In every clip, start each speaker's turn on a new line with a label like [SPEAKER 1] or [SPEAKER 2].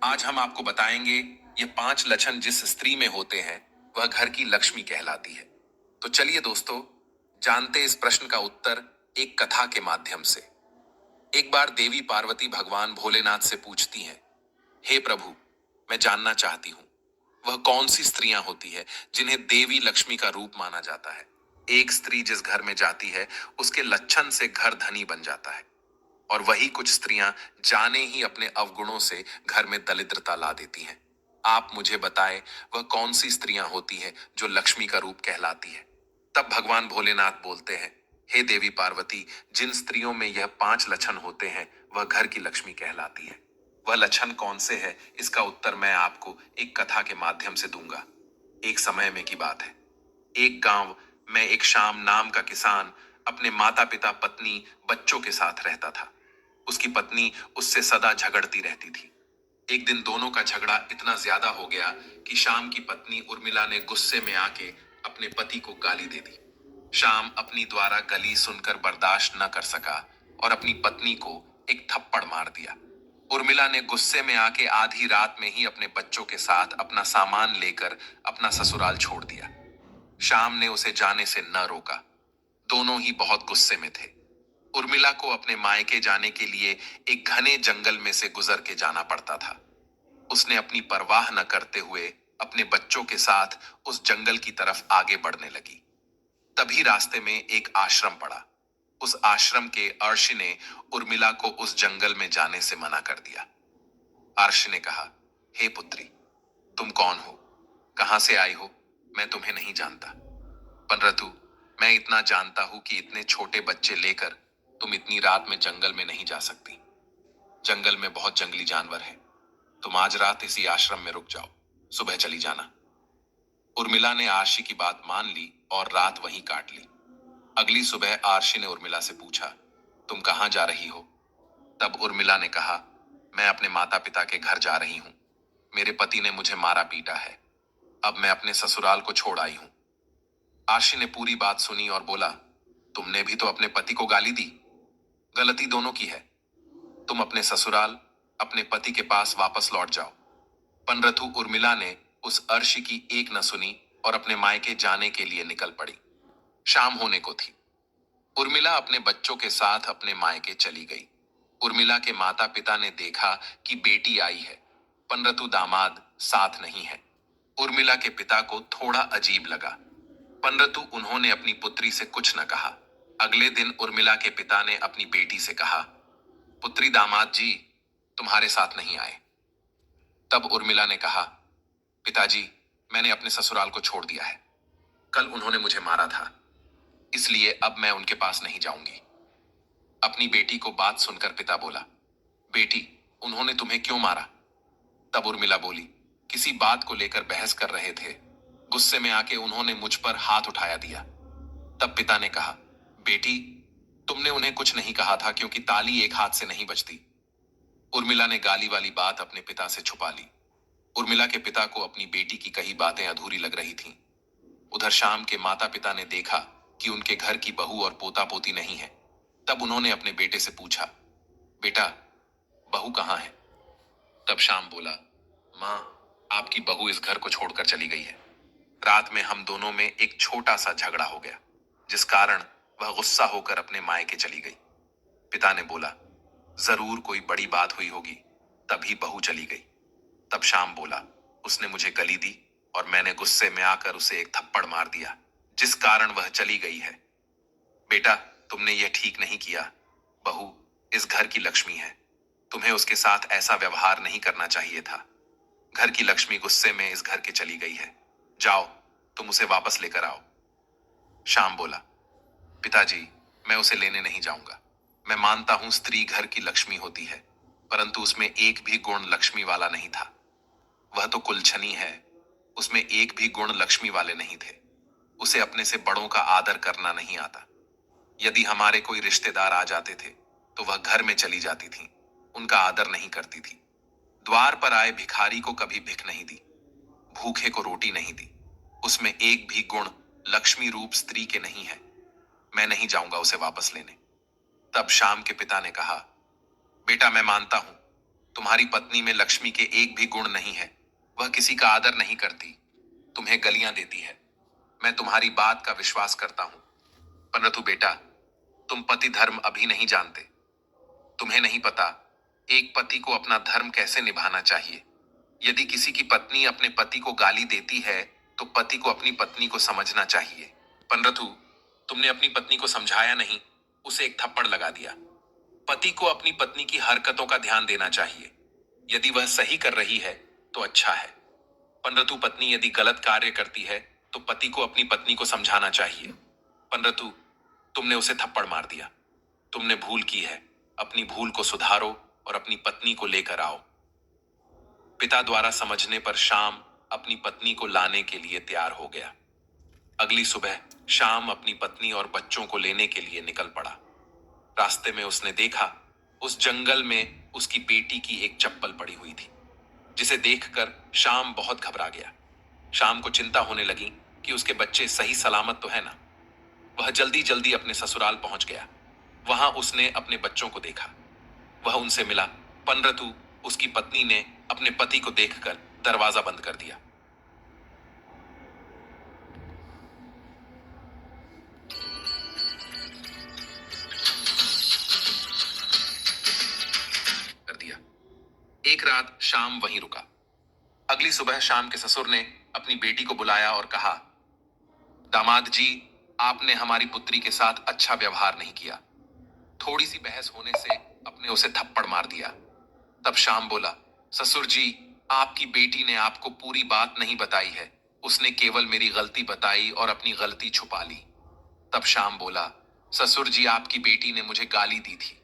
[SPEAKER 1] आज हम आपको बताएंगे ये 5 लक्षण जिस स्त्री में होते हैं वह घर की लक्ष्मी कहलाती है। तो चलिए दोस्तों, जानते इस प्रश्न का उत्तर एक कथा के माध्यम से। एक बार देवी पार्वती भगवान भोलेनाथ से पूछती हैं, हे प्रभु, मैं जानना चाहती हूँ वह कौन सी स्त्रियां होती है जिन्हें देवी लक्ष्मी का रूप माना जाता है। एक स्त्री जिस घर में जाती है उसके लक्षण से घर धनी बन जाता है, और वही कुछ स्त्रियां जाने ही अपने अवगुणों से घर में दरिद्रता ला देती हैं। आप मुझे बताएं वह कौन सी स्त्रियां होती हैं जो लक्ष्मी का रूप कहलाती है। तब भगवान भोलेनाथ बोलते हैं, हे देवी पार्वती, जिन स्त्रियों में यह 5 लक्षण होते हैं वह घर की लक्ष्मी कहलाती है। वह लक्षण कौन से है, इसका उत्तर मैं आपको एक कथा के माध्यम से दूंगा। एक समय में की बात है। एक गांव में एक श्याम नाम का किसान अपने माता पिता, पत्नी, बच्चों के साथ रहता था। उसकी पत्नी उससे सदा झगड़ती रहती थी। एक दिन दोनों का झगड़ा इतना ज्यादा हो गया कि श्याम की पत्नी उर्मिला ने गुस्से में आके अपने पति को गाली दे दी। श्याम अपनी द्वारा गली सुनकर बर्दाश्त न कर सका और अपनी पत्नी को एक थप्पड़ मार दिया। उर्मिला ने गुस्से में आके आधी रात में ही अपने बच्चों के साथ अपना सामान लेकर अपना ससुराल छोड़ दिया। श्याम ने उसे जाने से न रोका। दोनों ही बहुत गुस्से में थे। उर्मिला को अपने मायके जाने के लिए एक घने जंगल में से गुजर के जाना पड़ता था। उसने अपनी परवाह न करते हुए अपने बच्चों के साथ उस जंगल की तरफ आगे बढ़ने लगी। तभी रास्ते में एक आश्रम पड़ा। उस आश्रम के अर्षि ने उर्मिला को उस जंगल में जाने से मना कर दिया। अर्षि ने कहा, हे पुत्री, तुम कौन हो, कहां से आई हो, मैं तुम्हें नहीं जानता। पनरतु, मैं इतना जानता हूं कि इतने छोटे बच्चे लेकर तुम इतनी रात में जंगल में नहीं जा सकती। जंगल में बहुत जंगली जानवर हैं। तुम आज रात इसी आश्रम में रुक जाओ, सुबह चली जाना। उर्मिला ने आरशी की बात मान ली और रात वहीं काट ली। अगली सुबह आरशी ने उर्मिला से पूछा, तुम कहां जा रही हो? तब उर्मिला ने कहा, मैं अपने माता पिता के घर जा रही हूं। मेरे पति ने मुझे मारा पीटा है। अब मैं अपने ससुराल को छोड़ आई हूं। आरशी ने पूरी बात सुनी और बोला, तुमने भी तो अपने पति को गाली दी। गलती दोनों की है। तुम अपने ससुराल, अपने पति के पास वापस लौट जाओ। पनरथु उर्मिला ने उस अर्शी की एक न सुनी और अपने मायके जाने के लिए निकल पड़ी। शाम होने को थी। उर्मिला अपने बच्चों के साथ अपने मायके चली गई। उर्मिला के माता पिता ने देखा कि बेटी आई है, पनरथु दामाद साथ नहीं है। उर्मिला के पिता को थोड़ा अजीब लगा, परंतु उन्होंने अपनी पुत्री से कुछ न कहा। अगले दिन उर्मिला के पिता ने अपनी बेटी से कहा, पुत्री, दामाद जी तुम्हारे साथ नहीं आए। तब उर्मिला ने कहा, पिताजी, मैंने अपने ससुराल को छोड़ दिया है। कल उन्होंने मुझे मारा था, इसलिए अब मैं उनके पास नहीं जाऊंगी। अपनी बेटी को बात सुनकर पिता बोला, बेटी, उन्होंने तुम्हें क्यों मारा? तब उर्मिला बोली, किसी बात को लेकर बहस कर रहे थे, गुस्से में आके उन्होंने मुझ पर हाथ उठाया दिया। तब पिता ने कहा, बेटी, तुमने उन्हें कुछ नहीं कहा था क्योंकि ताली एक हाथ से नहीं बजती। उर्मिला ने गाली वाली बात अपने पिता से छुपा ली। उर्मिला के पिता को अपनी बेटी की कही बातें अधूरी लग रही थीं। उधर शाम के माता पिता ने देखा कि उनके घर की बहू और पोता पोती नहीं है। तब उन्होंने अपने बेटे से पूछा, बेटा, बहू कहाँ है? तब शाम बोला, माँ, आपकी बहू इस घर को छोड़कर चली गई है। रात में हम दोनों में एक छोटा सा झगड़ा हो गया, जिस कारण वह गुस्सा होकर अपने मायके चली गई। पिता ने बोला, जरूर कोई बड़ी बात हुई होगी, तभी बहू चली गई। तब शाम बोला, उसने मुझे गली दी और मैंने गुस्से में आकर उसे एक थप्पड़ मार दिया, जिस कारण वह चली गई है। बेटा, तुमने यह ठीक नहीं किया। बहू इस घर की लक्ष्मी है, तुम्हें उसके साथ ऐसा व्यवहार नहीं करना चाहिए था। घर की लक्ष्मी गुस्से में इस घर के चली गई है, जाओ तुम उसे वापस लेकर आओ। शाम बोला, पिताजी, मैं उसे लेने नहीं जाऊंगा। मैं मानता हूं स्त्री घर की लक्ष्मी होती है, परंतु उसमें एक भी गुण लक्ष्मी वाला नहीं था। वह तो कुलछनी है, उसमें एक भी गुण लक्ष्मी वाले नहीं थे। उसे अपने से बड़ों का आदर करना नहीं आता। यदि हमारे कोई रिश्तेदार आ जाते थे तो वह घर में चली जाती थी, उनका आदर नहीं करती थी। द्वार पर आए भिखारी को कभी भिख नहीं दी, भूखे को रोटी नहीं दी। उसमें एक भी गुण लक्ष्मी रूप स्त्री के नहीं है। मैं नहीं जाऊंगा उसे वापस लेने। तब शाम के पिता ने कहा, बेटा, मैं मानता हूं तुम्हारी पत्नी में लक्ष्मी के एक भी गुण नहीं है। वह किसी का आदर नहीं करती, तुम्हें गलियां देती है। मैं तुम्हारी बात का विश्वास करता हूं, परंतु बेटा, तुम पति धर्म अभी नहीं जानते। तुम्हें नहीं पता एक पति को अपना धर्म कैसे निभाना चाहिए। यदि किसी की पत्नी अपने पति को गाली देती है तो पति को अपनी पत्नी को समझना चाहिए। परंतु तुमने अपनी पत्नी को समझाया नहीं, उसे एक थप्पड़ लगा दिया। पति को अपनी पत्नी की हरकतों का ध्यान देना चाहिए। यदि वह सही कर रही है तो अच्छा है, परंतु पत्नी यदि गलत कार्य करती है तो पति को अपनी पत्नी को समझाना चाहिए। परंतु तुमने उसे थप्पड़ मार दिया। तुमने भूल की है, अपनी भूल को सुधारो और अपनी पत्नी को लेकर आओ। पिता द्वारा समझने पर श्याम अपनी पत्नी को लाने के लिए तैयार हो गया। अगली सुबह श्याम अपनी पत्नी और बच्चों को लेने के लिए निकल पड़ा। रास्ते में उसने देखा उस जंगल में उसकी बेटी की एक चप्पल पड़ी हुई थी, जिसे देखकर श्याम बहुत घबरा गया। श्याम को चिंता होने लगी कि उसके बच्चे सही सलामत तो है ना। वह जल्दी जल्दी अपने ससुराल पहुंच गया। वहां उसने अपने बच्चों को देखा। वह उनसे मिला, परंतु उसकी पत्नी ने अपने पति को देखकर दरवाजा बंद कर दिया। एक रात शाम वहीं रुका। अगली सुबह शाम के ससुर ने अपनी बेटी को बुलाया और कहा, दामाद जी, आपने हमारी पुत्री के साथ अच्छा व्यवहार नहीं किया। थोड़ी सी बहस होने से अपने उसे थप्पड़ मार दिया। तब शाम बोला, ससुर जी, आपकी बेटी ने आपको पूरी बात नहीं बताई है। उसने केवल मेरी गलती बताई और अपनी गलती छुपा ली। तब शाम बोला, ससुर जी, आपकी बेटी ने मुझे गाली दी थी,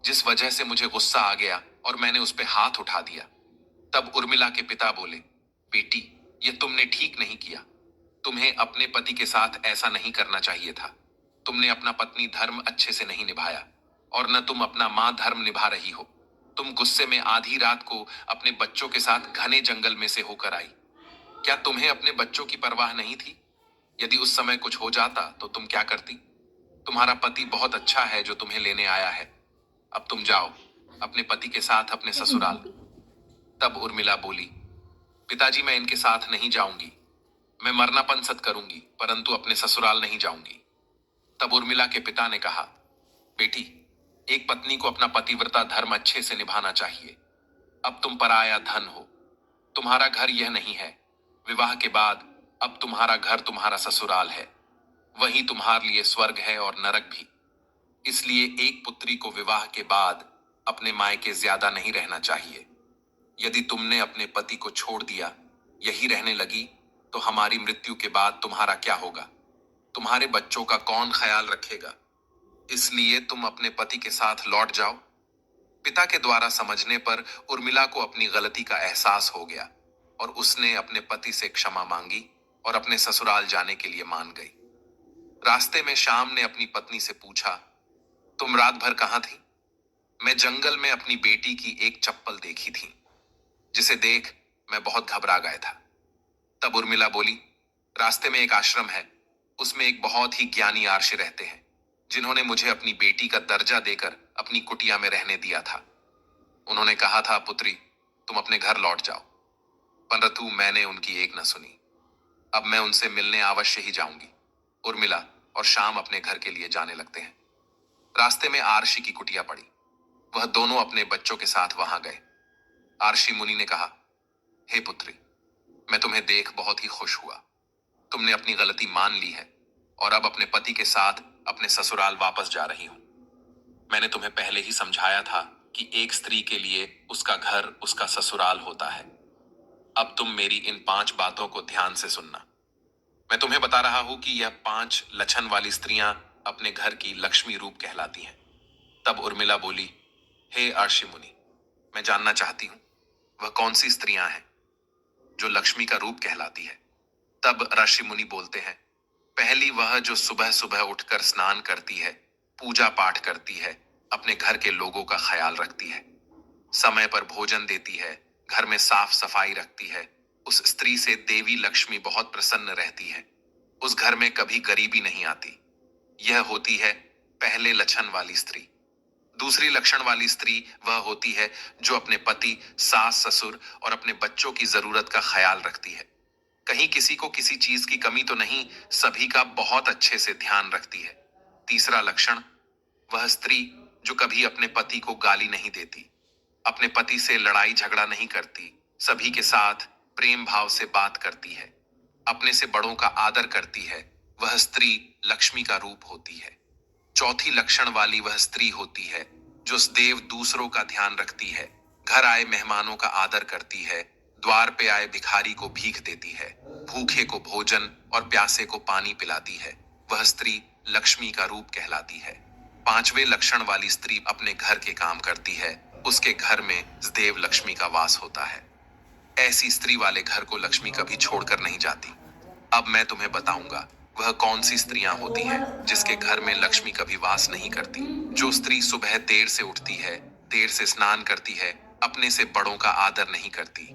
[SPEAKER 1] जिस वजह से मुझे गुस्सा आ गया और मैंने उस पर हाथ उठा दिया। तब उर्मिला के पिता बोले, बेटी, ये तुमने ठीक नहीं किया। तुम्हें अपने पति के साथ ऐसा नहीं करना चाहिए था। तुमने अपना पत्नी धर्म अच्छे से नहीं निभाया और न तुम अपना मां धर्म निभा रही हो। तुम गुस्से में आधी रात को अपने बच्चों के साथ घने जंगल में से होकर आई। क्या तुम्हें अपने बच्चों की परवाह नहीं थी? यदि उस समय कुछ हो जाता तो तुम क्या करती? तुम्हारा पति बहुत अच्छा है जो तुम्हें लेने आया है। अब तुम जाओ अपने पति के साथ अपने ससुराल। तब उर्मिला बोली, पिताजी, मैं इनके साथ नहीं जाऊंगी। मैं मरना पंसद करूंगी, परंतु अपने ससुराल नहीं जाऊंगी। तब उर्मिला के पिता ने कहा, बेटी, एक पत्नी को अपना पतिव्रता धर्म अच्छे से निभाना चाहिए। अब तुम पराया धन हो। तुम्हारा घर यह नहीं है। विवाह के बाद अब तुम्हारा घर तुम्हारा ससुराल है। वही तुम्हारे लिए स्वर्ग है और नरक भी। इसलिए एक पुत्री को विवाह के बाद अपने मायके ज्यादा नहीं रहना चाहिए। यदि तुमने अपने पति को छोड़ दिया, यही रहने लगी, तो हमारी मृत्यु के बाद तुम्हारा क्या होगा? तुम्हारे बच्चों का कौन ख्याल रखेगा? इसलिए तुम अपने पति के साथ लौट जाओ। पिता के द्वारा समझने पर उर्मिला को अपनी गलती का एहसास हो गया और उसने अपने पति से क्षमा मांगी और अपने ससुराल जाने के लिए मान गई। रास्ते में शाम ने अपनी पत्नी से पूछा, तुम रात भर कहां थी? मैं जंगल में अपनी बेटी की एक चप्पल देखी थी, जिसे देख मैं बहुत घबरा गया था। तब उर्मिला बोली, रास्ते में एक आश्रम है, उसमें एक बहुत ही ज्ञानी आर्षि रहते हैं, जिन्होंने मुझे अपनी बेटी का दर्जा देकर अपनी कुटिया में रहने दिया था। उन्होंने कहा था, पुत्री, तुम अपने घर लौट जाओ, परंतु मैंने उनकी एक न सुनी। अब मैं उनसे मिलने अवश्य ही जाऊंगी। उर्मिला और शाम अपने घर के लिए जाने लगते हैं। रास्ते में आर्षि की कुटिया पड़ी। वह दोनों अपने बच्चों के साथ वहां गए। आर्षि मुनि ने कहा, हे पुत्री, मैं तुम्हें देख बहुत ही खुश हुआ। तुमने अपनी गलती मान ली है और अब अपने पति के साथ अपने ससुराल वापस जा रही हूं। मैंने तुम्हें पहले ही समझाया था कि एक स्त्री के लिए उसका घर उसका ससुराल होता है। अब तुम मेरी इन 5 बातों को ध्यान से सुनना। मैं तुम्हें बता रहा हूं कि यह 5 लक्षण वाली स्त्रियां अपने घर की लक्ष्मी रूप कहलाती हैं। तब उर्मिला बोली, हे आर्षि मुनि, मैं जानना चाहती हूं वह कौन सी स्त्रियां हैं जो लक्ष्मी का रूप कहलाती है। तब ऋषि मुनि बोलते हैं, पहली वह जो सुबह सुबह उठकर स्नान करती है, पूजा पाठ करती है, अपने घर के लोगों का ख्याल रखती है, समय पर भोजन देती है, घर में साफ सफाई रखती है। उस स्त्री से देवी लक्ष्मी बहुत प्रसन्न रहती है। उस घर में कभी गरीबी नहीं आती। यह होती है पहले लक्षण वाली स्त्री। दूसरी लक्षण वाली स्त्री वह होती है जो अपने पति, सास, ससुर और अपने बच्चों की जरूरत का ख्याल रखती है। कहीं किसी को किसी चीज की कमी तो नहीं, सभी का बहुत अच्छे से ध्यान रखती है। तीसरा लक्षण, वह स्त्री जो कभी अपने पति को गाली नहीं देती, अपने पति से लड़ाई झगड़ा नहीं करती, सभी के साथ प्रेम भाव से बात करती है, अपने से बड़ों का आदर करती है, वह स्त्री लक्ष्मी का रूप होती है। चौथी लक्षण वाली वह स्त्री होती है जो सदैव दूसरों का ध्यान रखती है, घर आए मेहमानों का आदर करती है, द्वार पे आए भिखारी को भीख देती है, भूखे को भोजन और प्यासे को पानी पिलाती है, वह स्त्री लक्ष्मी का रूप कहलाती है। पांचवें लक्षण वाली स्त्री अपने घर के काम करती है, उसके घर में सदैव लक्ष्मी का वास होता है। ऐसी स्त्री वाले घर को लक्ष्मी कभी छोड़कर नहीं जाती। अब मैं तुम्हें बताऊंगा वह कौन सी स्त्रियां होती हैं जिसके घर में लक्ष्मी कभी वास नहीं करती। जो स्त्री सुबह देर से उठती है, देर से स्नान करती है, अपने से बड़ों का आदर नहीं करती,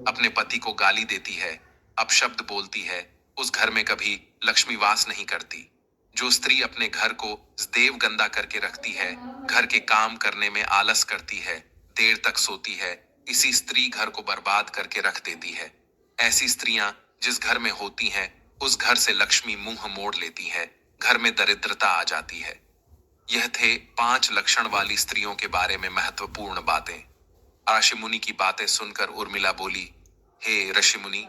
[SPEAKER 1] अपने पति को गाली देती है, अपशब्द बोलती है, उस घर में कभी लक्ष्मी वास नहीं करती। जो स्त्री अपने घर को सदैव गंदा करके रखती है, घर के काम करने में आलस करती है, देर तक सोती है, इसी स्त्री घर को बर्बाद करके रख देती है। ऐसी स्त्रियां जिस घर में होती हैं, उस घर से लक्ष्मी मुंह मोड़ लेती है, घर में दरिद्रता आ जाती है। यह थे 5 लक्षण वाली स्त्रियों के बारे में महत्वपूर्ण बातें। ऋषि मुनि की बातें सुनकर उर्मिला बोली, हे ऋषि मुनि,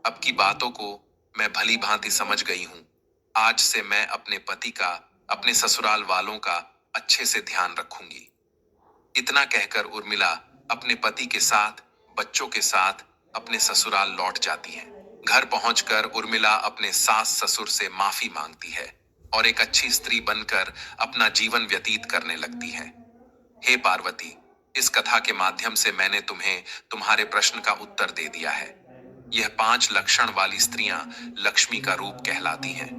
[SPEAKER 1] अब की बातों को मैं भली भांति समझ गई हूं। आज से मैं अपने पति का, अपने ससुराल वालों का अच्छे से ध्यान रखूंगी। इतना कहकर उर्मिला अपने पति के साथ, बच्चों के साथ अपने ससुराल लौट जाती है। घर पहुंचकर उर्मिला अपने सास ससुर से माफी मांगती है और एक अच्छी स्त्री बनकर अपना जीवन व्यतीत करने लगती है। हे पार्वती, इस कथा के माध्यम से मैंने तुम्हें तुम्हारे प्रश्न का उत्तर दे दिया है। यह 5 लक्षण वाली स्त्रियां लक्ष्मी का रूप कहलाती हैं।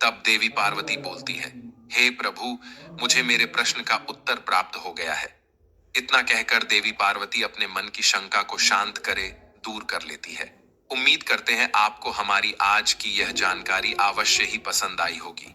[SPEAKER 1] तब देवी पार्वती बोलती है, हे प्रभु, मुझे मेरे प्रश्न का उत्तर प्राप्त हो गया है। इतना कहकर देवी पार्वती अपने मन की शंका को शांत करे, दूर कर लेती है। उम्मीद करते हैं आपको हमारी आज की यह जानकारी अवश्य ही पसंद आई होगी।